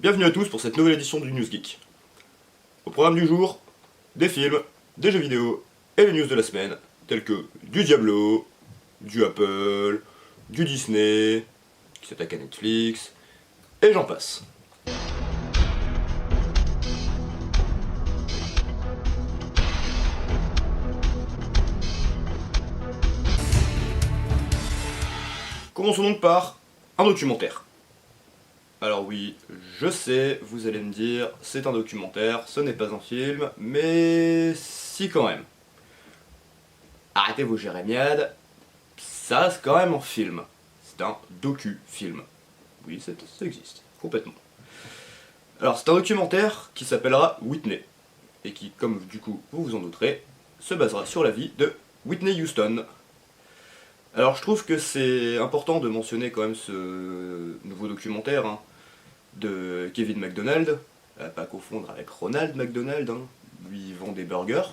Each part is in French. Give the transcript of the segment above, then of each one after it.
Bienvenue à tous pour cette nouvelle édition du News Geek. Au programme du jour, des films, des jeux vidéo et les news de la semaine, tels que du Diablo, du Apple, du Disney, qui s'attaque à Netflix, et j'en passe. Commençons donc par un documentaire. Alors oui, je sais, vous allez me dire, c'est un documentaire, ce n'est pas un film, mais si quand même. Arrêtez vos jérémiades, ça c'est quand même un film. C'est un docu-film. Oui, ça existe, complètement. Alors c'est un documentaire qui s'appellera Whitney, et qui, comme du coup vous vous en douterez, se basera sur la vie de Whitney Houston. Alors je trouve que c'est important de mentionner quand même ce nouveau documentaire, de Kevin McDonald, à pas confondre avec Ronald McDonald, lui il vend des burgers.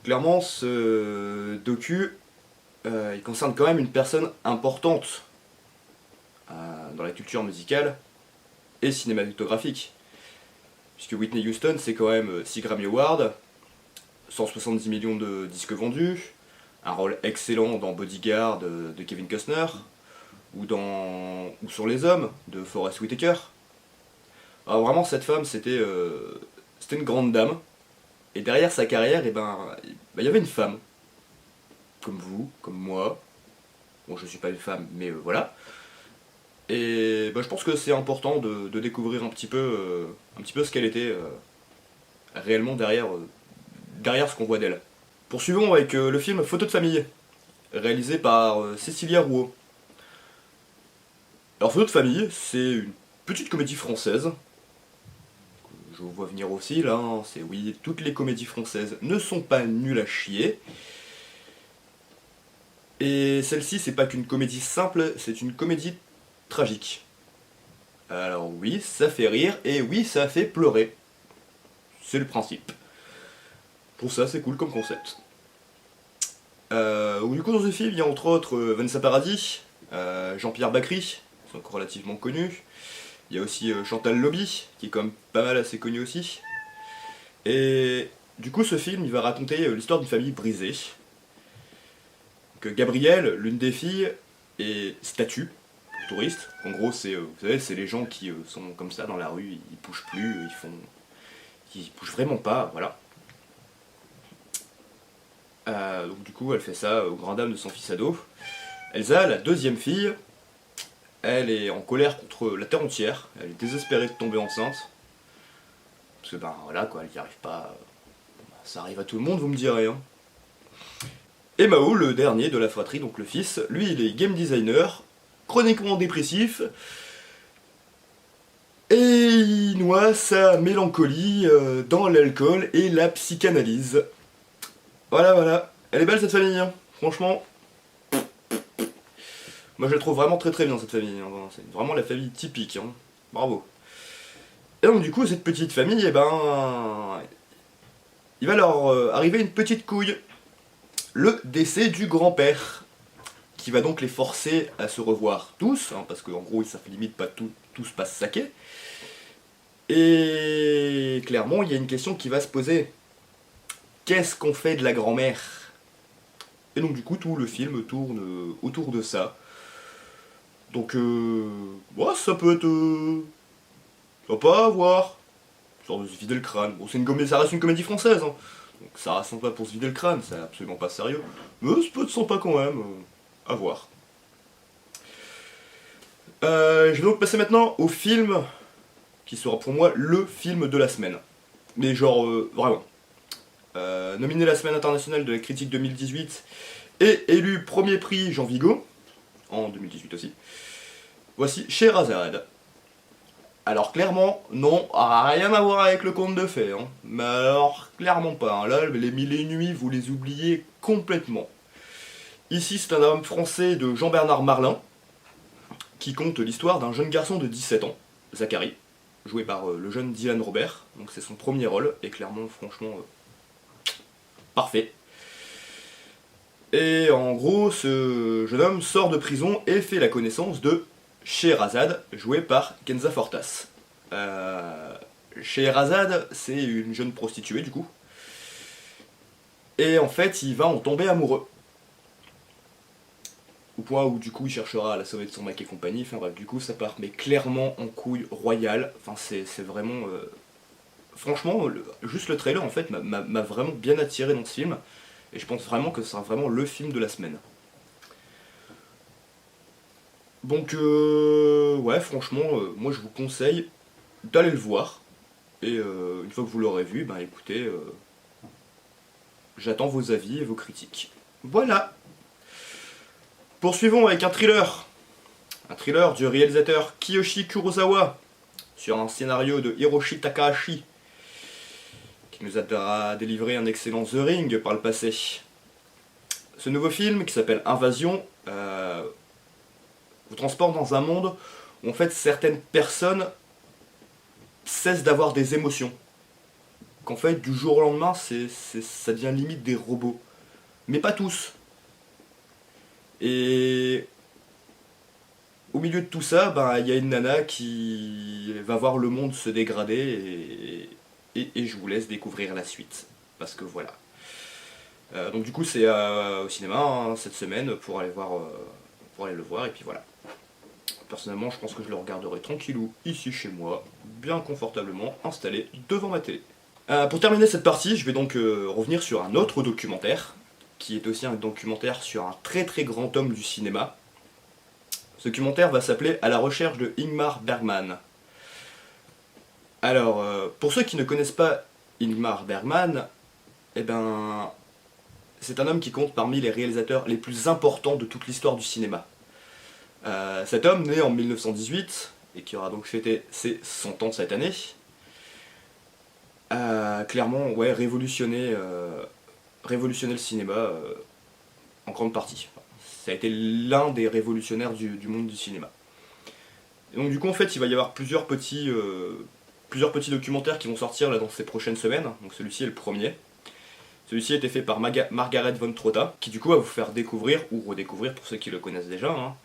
Clairement ce docu, il concerne quand même une personne importante dans la culture musicale et cinématographique. Puisque Whitney Houston c'est quand même 6 Grammy Awards, 170 millions de disques vendus, un rôle excellent dans Bodyguard de Kevin Costner, ou sur Les Hommes de Forest Whitaker. Alors vraiment cette femme c'était une grande dame, et derrière sa carrière il y avait une femme, comme vous, comme moi, bon je suis pas une femme mais voilà, et je pense que c'est important de découvrir un petit peu ce qu'elle était réellement derrière ce qu'on voit d'elle. Poursuivons avec le film Photo de famille, réalisé par Cécilia Rouault. Alors Photo de famille, c'est une petite comédie française. Je vous vois venir aussi là, c'est oui, toutes les comédies françaises ne sont pas nulles à chier. Et celle-ci, c'est pas qu'une comédie simple, c'est une comédie tragique. Alors oui, ça fait rire, et oui, ça fait pleurer. C'est le principe. Pour ça, c'est cool comme concept. Du coup, dans ce film, il y a entre autres Vanessa Paradis, Jean-Pierre Bacry, qui sont relativement connus. Il y a aussi Chantal Lobby, qui est quand même pas mal assez connue aussi. Et du coup, ce film, il va raconter l'histoire d'une famille brisée. Que Gabrielle, l'une des filles, est statue, touriste. En gros, c'est, vous savez, c'est les gens qui sont comme ça dans la rue, ils bougent plus, ils bougent vraiment pas, voilà. Donc du coup, elle fait ça aux grandes dames de son fils ado. Elsa, la deuxième fille, elle est en colère contre la terre entière, elle est désespérée de tomber enceinte. Parce que voilà quoi, elle n'y arrive pas. Ça arrive à tout le monde, vous me direz. Et Mao, le dernier de la fratrie, donc le fils, lui il est game designer, chroniquement dépressif, et il noie sa mélancolie dans l'alcool et la psychanalyse. Voilà, elle est belle cette famille, franchement. Moi je la trouve vraiment très bien cette famille, c'est vraiment la famille typique, bravo. Et donc du coup cette petite famille, il va leur arriver une petite couille, le décès du grand-père, qui va donc les forcer à se revoir tous, parce qu'en gros ils savent limite pas tous pas se saquer. Et clairement il y a une question qui va se poser, qu'est-ce qu'on fait de la grand-mère? Et donc du coup tout le film tourne autour de ça. Donc, ça peut être sympa à voir. Genre de se vider le crâne. Bon, ça reste une comédie française, donc ça reste sympa pour se vider le crâne, c'est absolument pas sérieux. Mais ça peut être sympa quand même, à voir. Je vais donc passer maintenant au film qui sera pour moi le film de la semaine. Mais genre, vraiment. Nominé la Semaine internationale de la critique 2018 et élu premier prix Jean Vigo, en 2018 aussi. Voici Scheherazade. Alors clairement, non, rien à voir avec le conte de fées, mais alors clairement pas, là les mille et une nuits vous les oubliez complètement. Ici c'est un homme français de Jean-Bernard Marlin, qui conte l'histoire d'un jeune garçon de 17 ans, Zachary, joué par le jeune Dylan Robert, donc c'est son premier rôle, et clairement franchement parfait. Et en gros, ce jeune homme sort de prison et fait la connaissance de Scheherazade, jouée par Kenza Fortas. Scheherazade, c'est une jeune prostituée du coup. Et en fait, il va en tomber amoureux. Au point où du coup il cherchera à la sauver de son mec et compagnie. Enfin bref, du coup ça part mais clairement en couille royale. Enfin c'est vraiment... Franchement, juste le trailer en fait m'a vraiment bien attiré dans ce film. Et je pense vraiment que ce sera vraiment le film de la semaine. Donc ouais franchement, moi je vous conseille d'aller le voir. Et une fois que vous l'aurez vu, ben écoutez, j'attends vos avis et vos critiques. Voilà. Poursuivons avec un thriller. Un thriller du réalisateur Kiyoshi Kurosawa sur un scénario de Hiroshi Takahashi qui nous a délivré un excellent The Ring par le passé. Ce nouveau film qui s'appelle Invasion vous transporte dans un monde où en fait certaines personnes cessent d'avoir des émotions. Qu'en fait du jour au lendemain ça devient limite des robots. Mais pas tous. Et au milieu de tout ça, ben, y a une nana qui va voir le monde se dégrader et je vous laisse découvrir la suite. Parce que voilà. Donc du coup c'est au cinéma hein, cette semaine pour aller le voir et puis voilà. Personnellement je pense que je le regarderai tranquillou ici chez moi, bien confortablement installé devant ma télé. Pour terminer cette partie, je vais donc revenir sur un autre documentaire, qui est aussi un documentaire sur un très très grand homme du cinéma. Ce documentaire va s'appeler À la recherche de Ingmar Bergman. Alors, pour ceux qui ne connaissent pas Ingmar Bergman, eh ben, c'est un homme qui compte parmi les réalisateurs les plus importants de toute l'histoire du cinéma. Cet homme, né en 1918, et qui aura donc fêté ses 100 ans cette année, a clairement ouais, révolutionné le cinéma en grande partie. Ça a été l'un des révolutionnaires du monde du cinéma. Et donc du coup en fait il va y avoir plusieurs petits documentaires qui vont sortir là, dans ces prochaines semaines. Donc celui-ci est le premier. Celui-ci a été fait par Margaret von Trotta, qui du coup va vous faire découvrir, ou redécouvrir pour ceux qui le connaissent déjà, hein,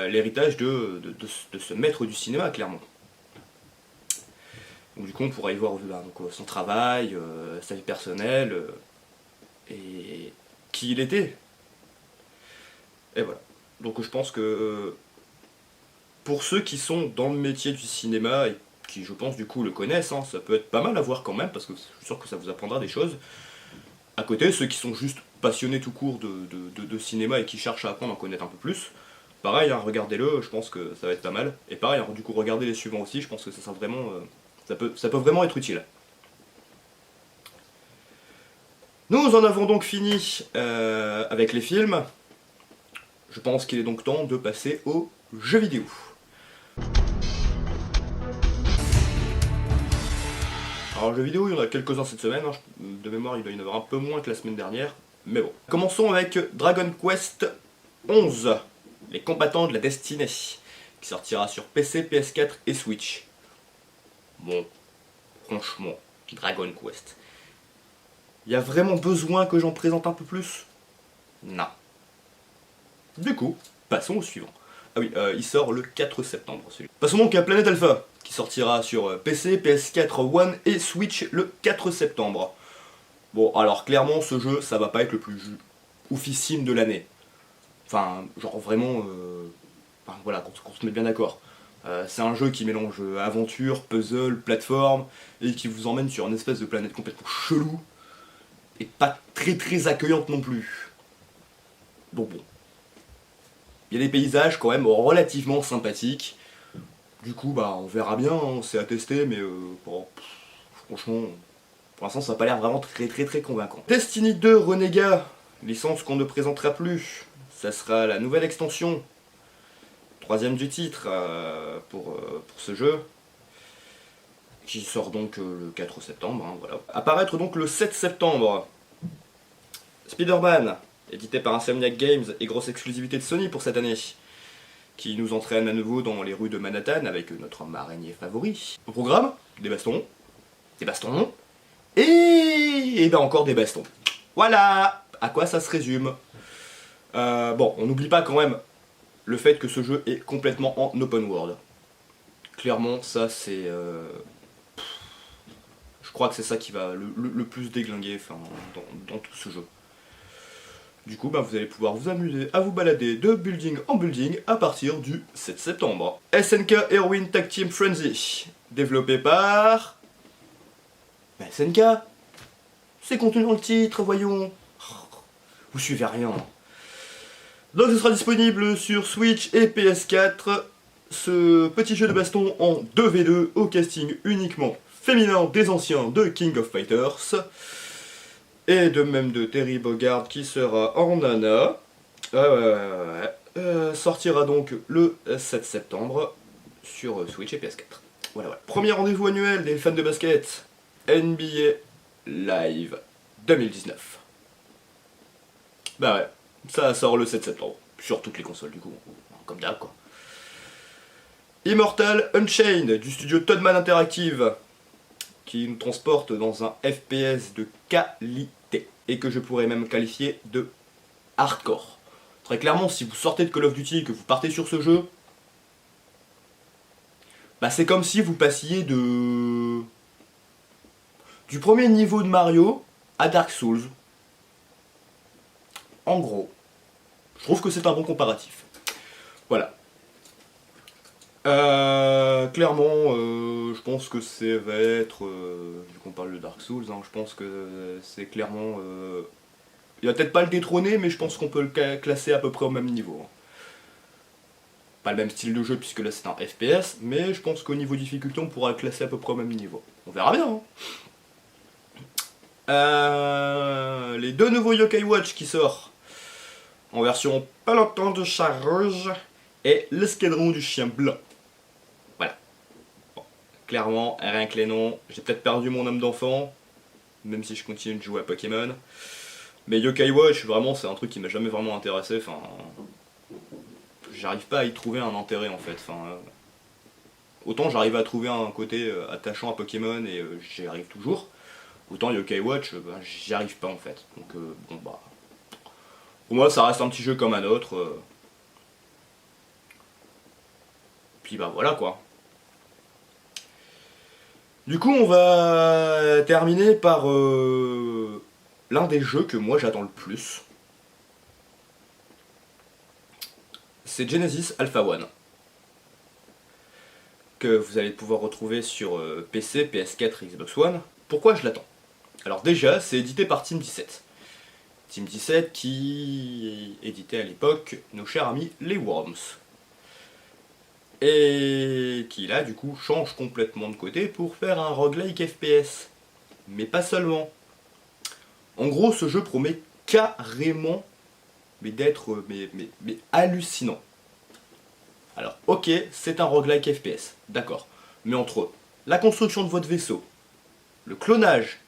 l'héritage de ce maître du cinéma clairement. Donc du coup on pourra y voir donc, son travail, sa vie personnelle, et qui il était. Et voilà. Donc je pense que pour ceux qui sont dans le métier du cinéma et qui je pense du coup le connaissent, hein, ça peut être pas mal à voir quand même parce que je suis sûr que ça vous apprendra des choses. À côté, ceux qui sont juste passionnés tout court de cinéma et qui cherchent à apprendre à en connaître un peu plus, pareil, hein, regardez-le, je pense que ça va être pas mal. Et pareil, hein, du coup regardez les suivants aussi, je pense que ça sera vraiment, ça peut vraiment être utile. Nous en avons donc fini avec les films. Je pense qu'il est donc temps de passer aux jeux vidéo. Alors jeux vidéo, il y en a quelques-uns cette semaine, hein. De mémoire il doit y en avoir un peu moins que la semaine dernière, mais bon. Commençons avec Dragon Quest 11, les combattants de la destinée, qui sortira sur PC, PS4 et Switch. Bon, franchement, Dragon Quest. Il y a vraiment besoin que j'en présente un peu plus? Non. Du coup, passons au suivant. Ah oui, il sort le 4 septembre celui-là. Passons donc à Planet Alpha, qui sortira sur PC, PS4, One et Switch le 4 septembre. Bon, alors clairement, ce jeu, ça va pas être le plus oufissime de l'année. Enfin, genre vraiment... Enfin, voilà, qu'on se mette bien d'accord. C'est un jeu qui mélange aventure, puzzle, plateforme, et qui vous emmène sur une espèce de planète complètement chelou, et pas très très accueillante non plus. Donc bon. Il y a des paysages quand même relativement sympathiques. Du coup, bah, on verra bien, hein, c'est à tester, mais bon, franchement, pour l'instant, ça n'a pas l'air vraiment très très très convaincant. Destiny 2 Renégat, licence qu'on ne présentera plus. Ça sera la nouvelle extension, troisième du titre pour ce jeu, qui sort donc le 4 septembre. Hein, voilà. Apparaître donc le 7 septembre. Spider-Man, édité par Insomniac Games et grosse exclusivité de Sony pour cette année, qui nous entraîne à nouveau dans les rues de Manhattan avec notre homme araignée favori. Au programme, des bastons, et ben encore des bastons. Voilà à quoi ça se résume. Bon, on n'oublie pas quand même le fait que ce jeu est complètement en open world. Clairement, ça c'est... je crois que c'est ça qui va le plus déglinguer enfin, dans tout ce jeu. Du coup, vous allez pouvoir vous amuser à vous balader de building en building à partir du 7 septembre. SNK Heroine Tag Team Frenzy, développé par... SNK. C'est contenu dans le titre, voyons. Vous suivez rien. Donc ce sera disponible sur Switch et PS4. Ce petit jeu de baston en 2v2 au casting uniquement féminin des anciens de King of Fighters. Et de même de Terry Bogard qui sera en Nana. Sortira donc le 7 septembre sur Switch et PS4. Voilà. Premier rendez-vous annuel des fans de basket. NBA Live 2019. Ça sort le 7 septembre. Sur toutes les consoles du coup. Comme d'hab quoi. Immortal Unchained du studio Toadman Interactive. Qui nous transporte dans un FPS de qualité. Et que je pourrais même qualifier de hardcore. Très clairement, si vous sortez de Call of Duty et que vous partez sur ce jeu, c'est comme si vous passiez du premier niveau de Mario à Dark Souls. En gros, je trouve que c'est un bon comparatif. Voilà. Clairement, je pense que ça va être, vu qu'on parle de Dark Souls, je pense que c'est clairement... il va peut-être pas le détrôner, mais je pense qu'on peut le classer à peu près au même niveau. Pas le même style de jeu, puisque là c'est un FPS, mais je pense qu'au niveau difficulté, on pourra le classer à peu près au même niveau. On verra bien. Les deux nouveaux Yokai Watch qui sortent en version peloton de charge et l'escadron du chien blanc. Voilà. Bon, clairement, rien que les noms, j'ai peut-être perdu mon âme d'enfant, même si je continue de jouer à Pokémon. Mais Yokai Watch, vraiment, c'est un truc qui m'a jamais vraiment intéressé. Enfin, j'arrive pas à y trouver un intérêt en fait. Enfin, autant j'arrive à trouver un côté attachant à Pokémon et j'y arrive toujours. Autant Yokai Watch, j'y arrive pas en fait. Donc pour moi ça reste un petit jeu comme un autre. Puis voilà quoi. Du coup on va terminer par l'un des jeux que moi j'attends le plus. C'est Genesis Alpha One. Que vous allez pouvoir retrouver sur PC, PS4 et Xbox One. Pourquoi je l'attends? Alors déjà, c'est édité par Team 17. Team 17 qui éditait à l'époque nos chers amis les Worms. Et qui là, du coup, change complètement de côté pour faire un roguelike FPS. Mais pas seulement. En gros, ce jeu promet carrément d'être mais hallucinant. Alors, ok, c'est un roguelike FPS, d'accord. Mais entre la construction de votre vaisseau, le clonage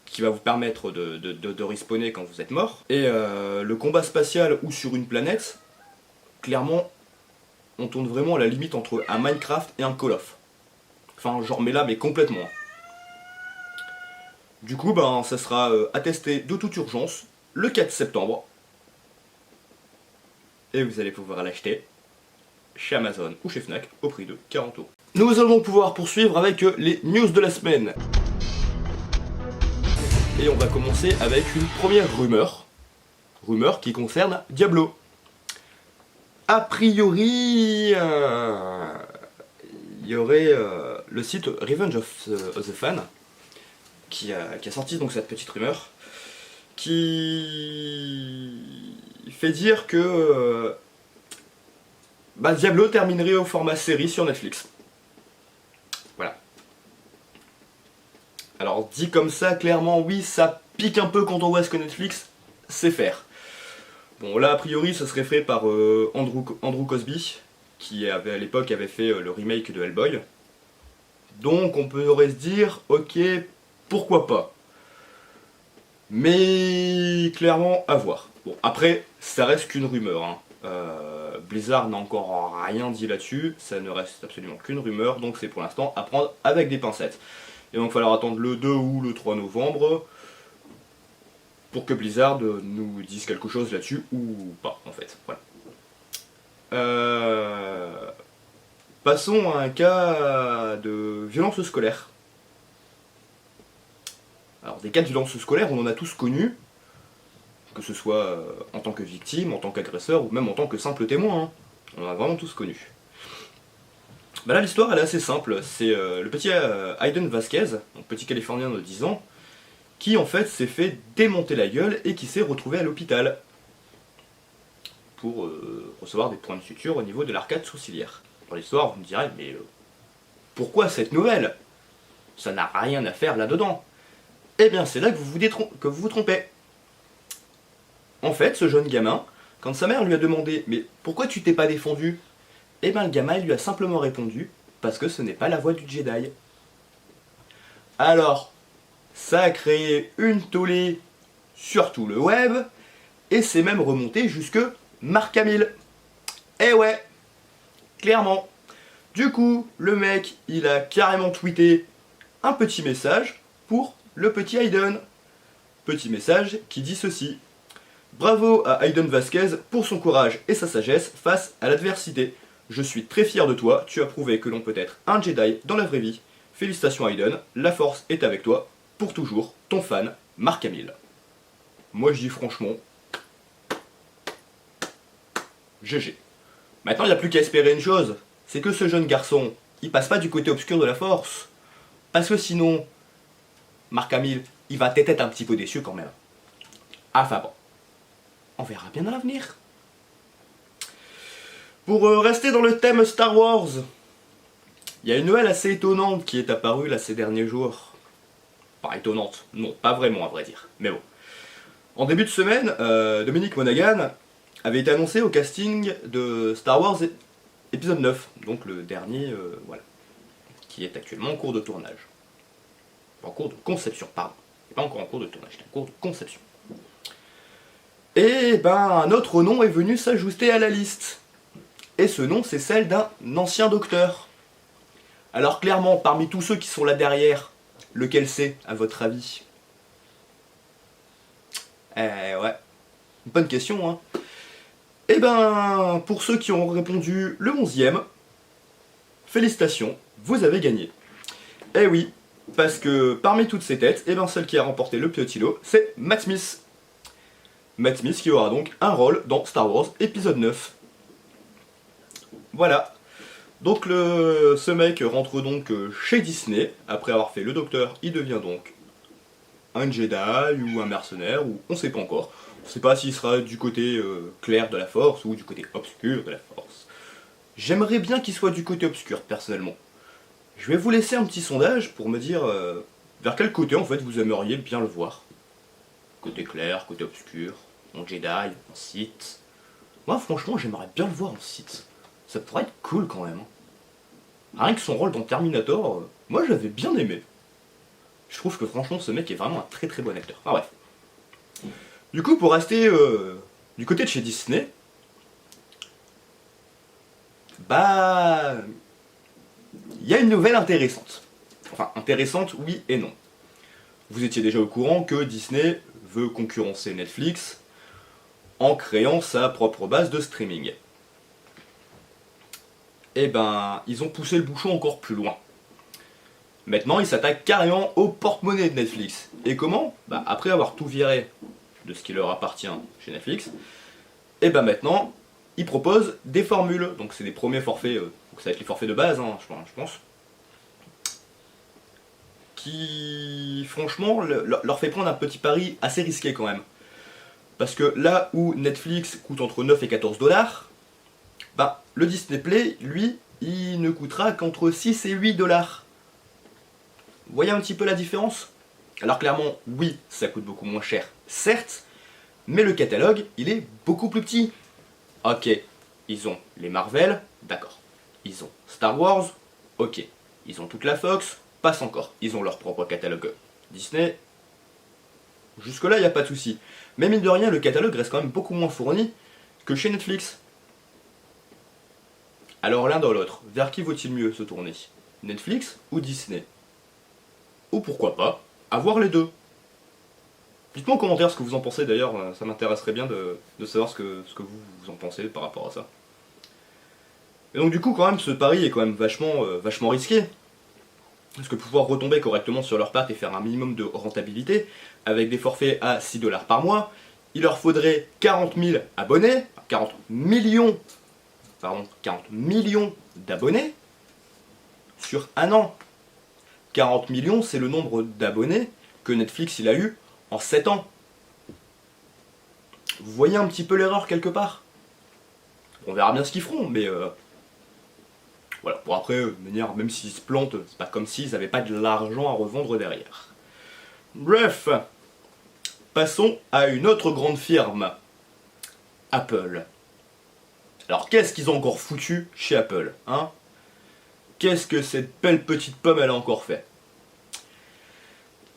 qui va vous permettre de respawner quand vous êtes mort, et le combat spatial ou sur une planète, clairement, on tourne vraiment à la limite entre un Minecraft et un Call of. Enfin, genre, mais complètement. Du coup, ça sera à tester de toute urgence le 4 septembre. Et vous allez pouvoir l'acheter chez Amazon ou chez Fnac au prix de 40 €. Nous allons pouvoir poursuivre avec les news de la semaine. Et on va commencer avec une première rumeur. Rumeur qui concerne Diablo. A priori, il y aurait le site Revenge of the Fan qui a sorti donc cette petite rumeur qui fait dire que Diablo terminerait au format série sur Netflix. Voilà. Alors dit comme ça, clairement oui, ça pique un peu quand on voit ce que Netflix sait faire. Bon là a priori ça serait fait par Andrew Cosby, qui à l'époque avait fait le remake de Hellboy. Donc on pourrait se dire, ok, pourquoi pas. Mais clairement à voir. Bon après, ça reste qu'une rumeur. Hein. Blizzard n'a encore rien dit là-dessus, ça ne reste absolument qu'une rumeur, donc c'est pour l'instant à prendre avec des pincettes. Et donc il va falloir attendre le 2 ou le 3 novembre pour que Blizzard nous dise quelque chose là-dessus ou pas en fait. Voilà. Passons à un cas de violence scolaire. Alors des cas de violence scolaire, on en a tous connus, que ce soit en tant que victime, en tant qu'agresseur, ou même en tant que simple témoin. Hein. On en a vraiment tous connu. Bah là l'histoire elle est assez simple, c'est le petit Hayden Vasquez, un petit Californien de 10 ans, qui en fait s'est fait démonter la gueule et qui s'est retrouvé à l'hôpital pour recevoir des points de suture au niveau de l'arcade sourcilière. Dans l'histoire, vous me direz, mais pourquoi cette nouvelle? Ça n'a rien à faire là-dedans. Eh bien, c'est là que vous vous trompez. En fait, ce jeune gamin, quand sa mère lui a demandé « Mais pourquoi tu t'es pas défendu ?» Eh bien, le gamin lui a simplement répondu « Parce que ce n'est pas la voie du Jedi. » Alors, ça a créé une tollée sur tout le web, et c'est même remonté jusque Mark Hamill. Eh ouais, clairement. Du coup, le mec, il a carrément tweeté un petit message pour le petit Hayden. Petit message qui dit ceci. Bravo à Hayden Vasquez pour son courage et sa sagesse face à l'adversité. Je suis très fier de toi, tu as prouvé que l'on peut être un Jedi dans la vraie vie. Félicitations Hayden, la force est avec toi, pour toujours, ton fan, Mark Hamill. Moi je dis franchement, GG. Maintenant il n'y a plus qu'à espérer une chose, c'est que ce jeune garçon, il passe pas du côté obscur de la force. Parce que sinon, Mark Hamill, il va peut-être être un petit peu déçu quand même. Enfin bon, on verra bien dans l'avenir. Pour rester dans le thème Star Wars, il y a une nouvelle assez étonnante qui est apparue là ces derniers jours. Pas étonnante, non, pas vraiment à vrai dire, mais bon. En début de semaine, Dominique Monaghan avait été annoncé au casting de Star Wars épisode 9, donc le dernier, voilà, qui est actuellement en cours de tournage. En cours de conception, pardon. Il n'est pas encore en cours de tournage, c'est en cours de conception. Et ben, un autre nom est venu s'ajouter à la liste. Et ce nom, c'est celle d'un ancien docteur. Alors clairement, parmi tous ceux qui sont là derrière, lequel c'est, à votre avis? Ouais, bonne question, hein. Eh ben, pour ceux qui ont répondu le 11e, félicitations, vous avez gagné. Eh oui, parce que parmi toutes ces têtes, eh ben, celle qui a remporté le petit lot, c'est Matt Smith. Matt Smith qui aura donc un rôle dans Star Wars épisode 9. Voilà. Donc ce mec rentre donc chez Disney, après avoir fait le docteur, il devient donc un Jedi ou un mercenaire, ou on sait pas encore. On sait pas s'il sera du côté clair de la force ou du côté obscur de la force. J'aimerais bien qu'il soit du côté obscur, personnellement. Je vais vous laisser un petit sondage pour me dire vers quel côté en fait vous aimeriez bien le voir. Côté clair, côté obscur, en Jedi, en Sith. Moi franchement j'aimerais bien le voir en Sith. Ça pourrait être cool quand même. Rien que son rôle dans Terminator, moi j'avais bien aimé. Je trouve que franchement ce mec est vraiment un très très bon acteur. Enfin bref. Du coup pour rester du côté de chez Disney, bah... il y a une nouvelle intéressante. Enfin intéressante oui et non. Vous étiez déjà au courant que Disney veut concurrencer Netflix en créant sa propre base de streaming. Eh ben, ils ont poussé le bouchon encore plus loin. Maintenant, ils s'attaquent carrément au porte-monnaie de Netflix. Et comment? Bah, après avoir tout viré de ce qui leur appartient chez Netflix, et ben maintenant, ils proposent des formules. Donc c'est des premiers forfaits, donc ça va être les forfaits de base, hein, je pense, qui, franchement, leur fait prendre un petit pari assez risqué quand même. Parce que là où Netflix coûte entre 9 et 14 dollars, bah, le Disney Play, lui, il ne coûtera qu'entre 6 et 8 dollars. Vous voyez un petit peu la différence? Alors clairement, oui, ça coûte beaucoup moins cher, certes, mais le catalogue, il est beaucoup plus petit. Ok, ils ont les Marvel, d'accord. Ils ont Star Wars, ok. Ils ont toute la Fox, passe encore. Ils ont leur propre catalogue Disney. Jusque-là, il n'y a pas de souci. Mais mine de rien, le catalogue reste quand même beaucoup moins fourni que chez Netflix. Alors l'un dans l'autre, vers qui vaut-il mieux se tourner? Netflix ou Disney? Ou pourquoi pas, avoir les deux? Dites-moi en commentaire ce que vous en pensez d'ailleurs, ça m'intéresserait bien de savoir ce que vous en pensez par rapport à ça. Et donc du coup, quand même, ce pari est quand même vachement risqué. Parce que pour pouvoir retomber correctement sur leur pattes et faire un minimum de rentabilité, avec des forfaits à 6 dollars par mois, il leur faudrait 40 000 abonnés, 40 millions d'abonnés sur un an. 40 millions, c'est le nombre d'abonnés que Netflix il a eu en 7 ans. Vous voyez un petit peu l'erreur quelque part? On verra bien ce qu'ils feront, mais voilà. Pour après, de manière, même s'ils se plantent, c'est pas comme s'ils n'avaient pas de l'argent à revendre derrière. Bref, passons à une autre grande firme, Apple. Alors qu'est-ce qu'ils ont encore foutu chez Apple, hein? Qu'est-ce que cette belle petite pomme elle a encore fait?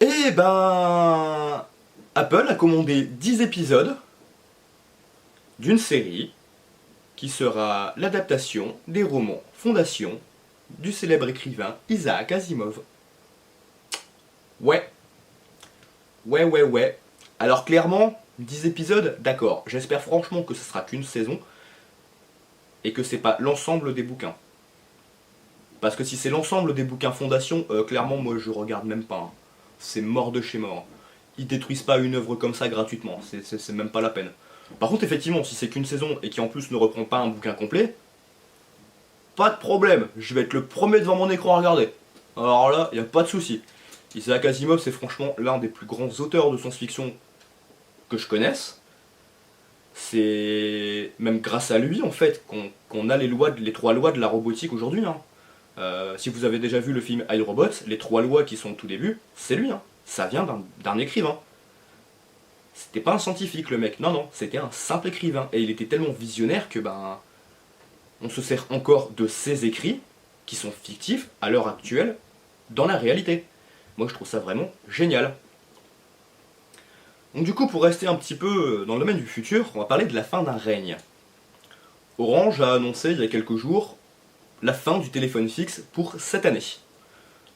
Eh ben, Apple a commandé 10 épisodes d'une série qui sera l'adaptation des romans Fondation du célèbre écrivain Isaac Asimov. Ouais. Alors clairement, 10 épisodes, d'accord. J'espère franchement que ce sera qu'une saison et que c'est pas l'ensemble des bouquins. Parce que si c'est l'ensemble des bouquins Fondation, clairement moi je regarde même pas. Hein. C'est mort de chez mort. Ils détruisent pas une œuvre comme ça gratuitement, c'est même pas la peine. Par contre effectivement, si c'est qu'une saison et qui en plus ne reprend pas un bouquin complet, pas de problème, je vais être le premier devant mon écran à regarder. Alors là, y a pas de souci. Isaac Asimov c'est franchement l'un des plus grands auteurs de science-fiction que je connaisse. C'est même grâce à lui en fait qu'on a les 3 lois de la robotique aujourd'hui. Hein. Si vous avez déjà vu le film iRobot, les 3 lois qui sont au tout début, c'est lui. Hein. Ça vient d'un écrivain. C'était pas un scientifique le mec, non, c'était un simple écrivain. Et il était tellement visionnaire que on se sert encore de ses écrits, qui sont fictifs à l'heure actuelle, dans la réalité. Moi je trouve ça vraiment génial. Donc du coup, pour rester un petit peu dans le domaine du futur, on va parler de la fin d'un règne. Orange a annoncé il y a quelques jours la fin du téléphone fixe pour cette année.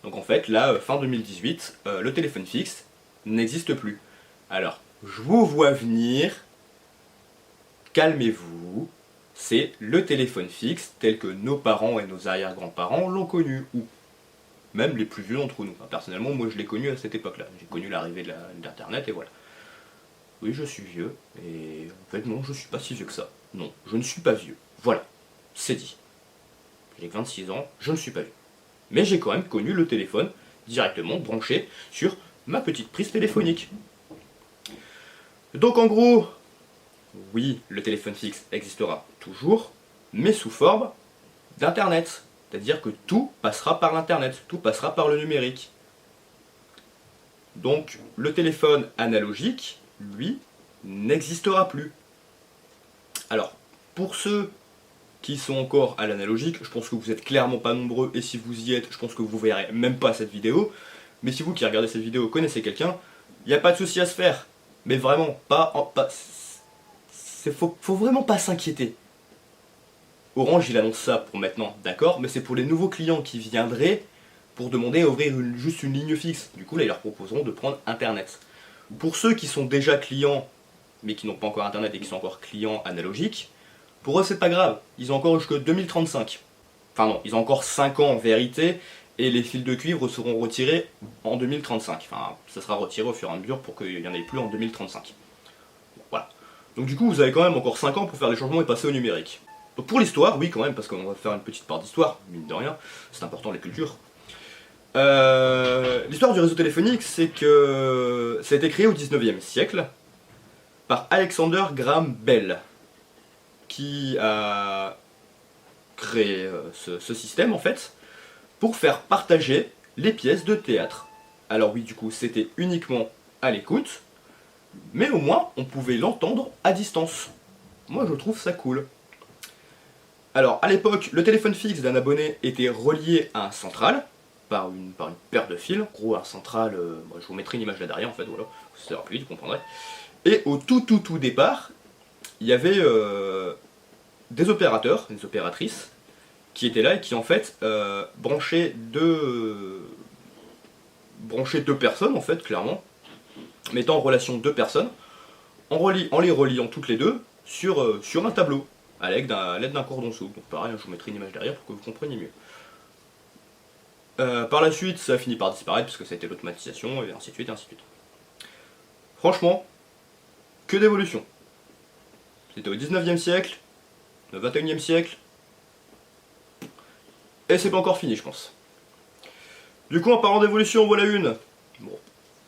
Donc en fait, là, fin 2018, le téléphone fixe n'existe plus. Alors, je vous vois venir, calmez-vous, c'est le téléphone fixe tel que nos parents et nos arrière-grands-parents l'ont connu, ou même les plus vieux d'entre nous. Enfin, personnellement, moi je l'ai connu à cette époque-là. J'ai connu l'arrivée de l'Internet et voilà. Oui, je suis vieux, et en fait non, je suis pas si vieux que ça. Non, je ne suis pas vieux. Voilà, c'est dit. J'ai 26 ans, je ne suis pas vieux. Mais j'ai quand même connu le téléphone directement branché sur ma petite prise téléphonique. Donc en gros, oui, le téléphone fixe existera toujours, mais sous forme d'Internet. C'est-à-dire que tout passera par l'Internet, tout passera par le numérique. Donc le téléphone analogique, lui, n'existera plus. Alors, pour ceux qui sont encore à l'analogique, je pense que vous êtes clairement pas nombreux, et si vous y êtes, je pense que vous verrez même pas cette vidéo, mais si vous qui regardez cette vidéo connaissez quelqu'un, il n'y a pas de souci à se faire. Mais vraiment, faut vraiment pas s'inquiéter. Orange il annonce ça pour maintenant, d'accord, mais c'est pour les nouveaux clients qui viendraient pour demander à ouvrir juste une ligne fixe. Du coup là ils leur proposeront de prendre Internet. Pour ceux qui sont déjà clients, mais qui n'ont pas encore Internet et qui sont encore clients analogiques, pour eux c'est pas grave, ils ont encore jusqu'à 2035. Enfin non, ils ont encore 5 ans en vérité, et les fils de cuivre seront retirés en 2035. Enfin, ça sera retiré au fur et à mesure pour qu'il n'y en ait plus en 2035. Bon, voilà. Donc du coup, vous avez quand même encore 5 ans pour faire les changements et passer au numérique. Donc pour l'histoire, oui quand même, parce qu'on va faire une petite part d'histoire, mine de rien, c'est important la culture. L'histoire du réseau téléphonique, c'est que ça a été créé au 19e siècle par Alexander Graham Bell, qui a créé ce système en fait pour faire partager les pièces de théâtre. Alors oui, du coup, c'était uniquement à l'écoute, mais au moins on pouvait l'entendre à distance. Moi je trouve ça cool. Alors à l'époque, le téléphone fixe d'un abonné était relié à un central par une paire de fils. En gros, un central, je vous mettrai une image là derrière en fait, voilà, ça sera plus vite, vous comprendrez. Et au tout départ, il y avait des opérateurs, des opératrices, qui étaient là et qui en fait branchaient deux personnes en fait, clairement, mettant en relation deux personnes, en les reliant toutes les deux sur un tableau, à l'aide d'un cordon souple. Donc pareil, je vous mettrai une image derrière pour que vous compreniez mieux. Par la suite, ça a fini par disparaître parce que ça a été l'automatisation, et ainsi de suite, et ainsi de suite. Franchement, que d'évolution. C'était au 19e siècle, le 21e siècle, et c'est pas encore fini, je pense. Du coup, en parlant d'évolution, voilà une. Bon,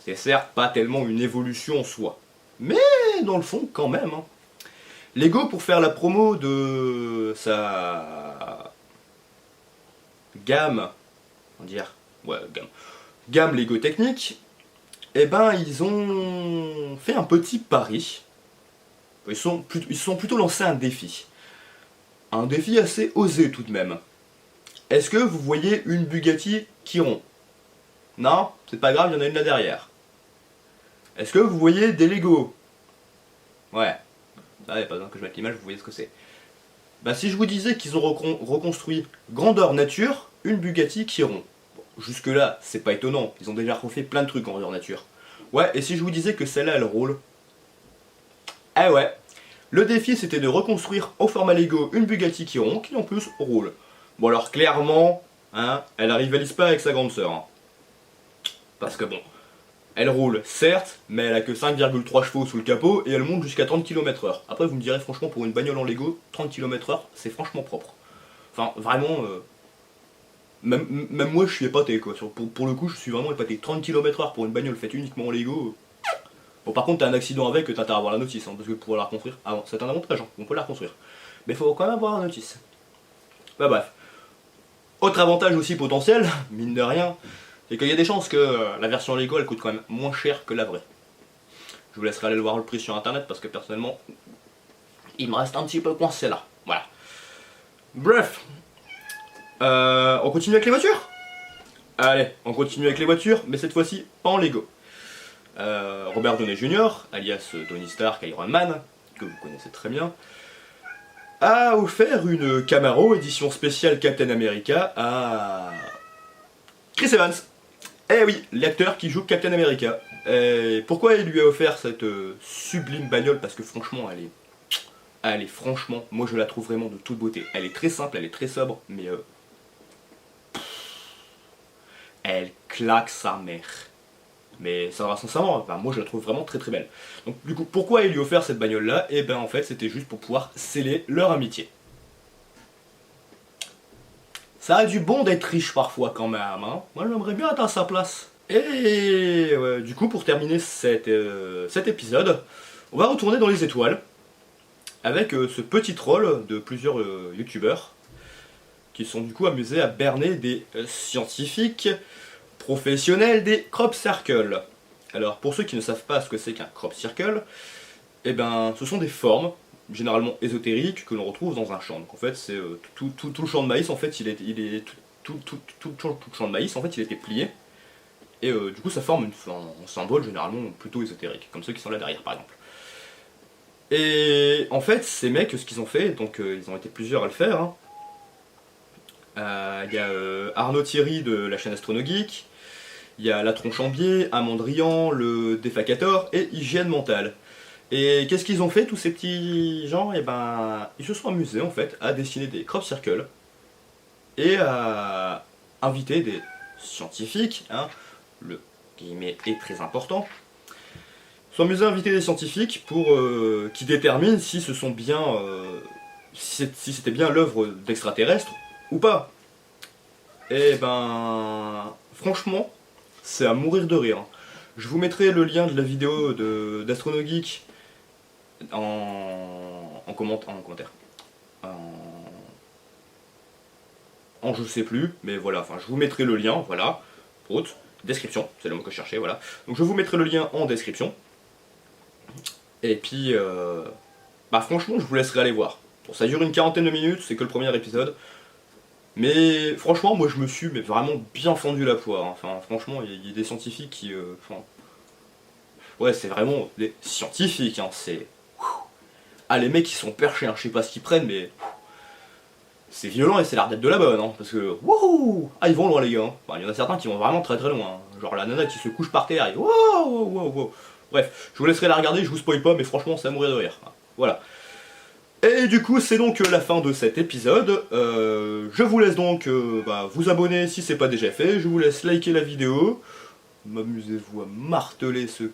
c'est certes pas tellement une évolution en soi, mais dans le fond, quand même. Hein. Lego, pour faire la promo de sa gamme, on va dire, ouais, gamme Lego Technique, eh ben, ils ont fait un petit pari. Ils se sont plutôt lancé un défi. Un défi assez osé tout de même. Est-ce que vous voyez une Bugatti Chiron? Non, c'est pas grave, il y en a une là derrière. Est-ce que vous voyez des Lego? Ouais. Ah, y a pas besoin que je mette l'image, vous voyez ce que c'est. Bah si je vous disais qu'ils ont reconstruit grandeur nature, une Bugatti Chiron. Bon, jusque là, c'est pas étonnant, ils ont déjà refait plein de trucs en grandeur nature. Ouais, et si je vous disais que celle-là, elle roule? Eh ouais. Le défi, c'était de reconstruire au format Lego une Bugatti Chiron qui en plus roule. Bon alors clairement, hein, elle rivalise pas avec sa grande sœur. Hein. Parce que bon, elle roule certes, mais elle a que 5,3 chevaux sous le capot et elle monte jusqu'à 30 km/h. Après vous me direz franchement pour une bagnole en Lego, 30 km/h c'est franchement propre. Enfin vraiment, même moi je suis épaté quoi. Pour le coup je suis vraiment épaté. 30 km/h pour une bagnole faite uniquement en Lego. Bon par contre t'as un accident avec, t'as intérêt à avoir la notice, hein, parce que pour la reconstruire, ah bon c'est un avantage, hein, on peut la reconstruire. Mais faut quand même avoir la notice. Bah bref. Autre avantage aussi potentiel, mine de rien, c'est qu'il y a des chances que la version Lego elle coûte quand même moins cher que la vraie. Je vous laisserai aller voir le prix sur internet parce que personnellement, il me reste un petit peu coincé là. Voilà. Bref, on continue avec les voitures? Allez, on continue avec les voitures, mais cette fois-ci pas en Lego. Robert Downey Jr., alias Tony Stark Iron Man, que vous connaissez très bien, a offert une Camaro édition spéciale Captain America à Chris Evans. Eh oui, l'acteur qui joue Captain America. Et pourquoi il lui a offert cette sublime bagnole? Parce que franchement, elle est franchement, moi je la trouve vraiment de toute beauté. Elle est très simple, elle est très sobre, mais elle claque sa mère. Mais ça va sincèrement, enfin, moi je la trouve vraiment très très belle. Donc du coup, pourquoi il lui a offert cette bagnole là? Et ben en fait, c'était juste pour pouvoir sceller leur amitié. Ça a du bon d'être riche parfois quand même, hein. Moi j'aimerais bien être à sa place. Et du coup, pour terminer cet épisode, on va retourner dans les étoiles avec ce petit troll de plusieurs youtubeurs qui sont du coup amusés à berner des scientifiques professionnels des crop circles. Alors pour ceux qui ne savent pas ce que c'est qu'un crop circle, eh ben ce sont des formes généralement ésotériques que l'on retrouve dans un champ. Donc en fait c'est tout le champ de maïs en fait il est tout le champ de maïs en fait il était plié et du coup ça forme un symbole généralement plutôt ésotérique, comme ceux qui sont là derrière par exemple. Et en fait ces mecs ce qu'ils ont fait, donc ils ont été plusieurs à le faire, hein. Il y a Arnaud Thierry de la chaîne AstronoGeek, il y a La Tronche en Biais, Amandrian, le Défacator et Hygiène Mentale. Et qu'est-ce qu'ils ont fait tous ces petits gens? Et ben ils se sont amusés en fait à dessiner des crop circles et à inviter des scientifiques, hein, le guillemet est très important, sont amusés à inviter des scientifiques pour qui déterminent si ce sont bien si c'était bien l'œuvre d'extraterrestres ou pas. Et ben franchement c'est à mourir de rire. Je vous mettrai le lien de la vidéo d'AstronoGeek en commentaire. En je sais plus, mais voilà, enfin je vous mettrai le lien, voilà, haute, description, c'est le mot que je cherchais, voilà. Donc je vous mettrai le lien en description. Et puis, bah franchement, je vous laisserai aller voir. Bon, ça dure une quarantaine de minutes, c'est que le premier épisode. Mais franchement, moi je me suis vraiment bien fendu la poire. Hein. Enfin, franchement, il y a des scientifiques qui. Ouais, c'est vraiment des scientifiques. Hein. C'est. Ah, les mecs ils sont perchés, hein. Je sais pas ce qu'ils prennent, mais. C'est violent et c'est l'air d'être de la bonne. Hein. Parce que. Wouhou. Ah, ils vont loin, les gars. Hein. Enfin, il y en a certains qui vont vraiment très très loin. Hein. Genre la nana qui se couche par terre et. Wow. Bref, je vous laisserai la regarder, je vous spoil pas, mais franchement, c'est à mourir de rire. Voilà. Et du coup, c'est donc la fin de cet épisode. Je vous laisse donc vous abonner si c'est pas déjà fait. Je vous laisse liker la vidéo. M'amusez-vous à marteler ce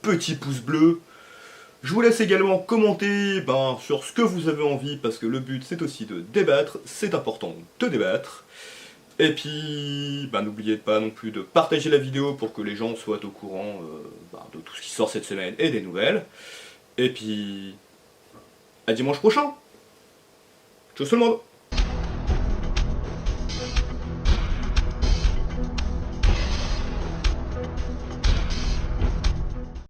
petit pouce bleu. Je vous laisse également commenter sur ce que vous avez envie, parce que le but c'est aussi de débattre. C'est important de débattre. Et puis, n'oubliez pas non plus de partager la vidéo pour que les gens soient au courant de tout ce qui sort cette semaine et des nouvelles. Et puis, à dimanche prochain. Tchuss tout le monde.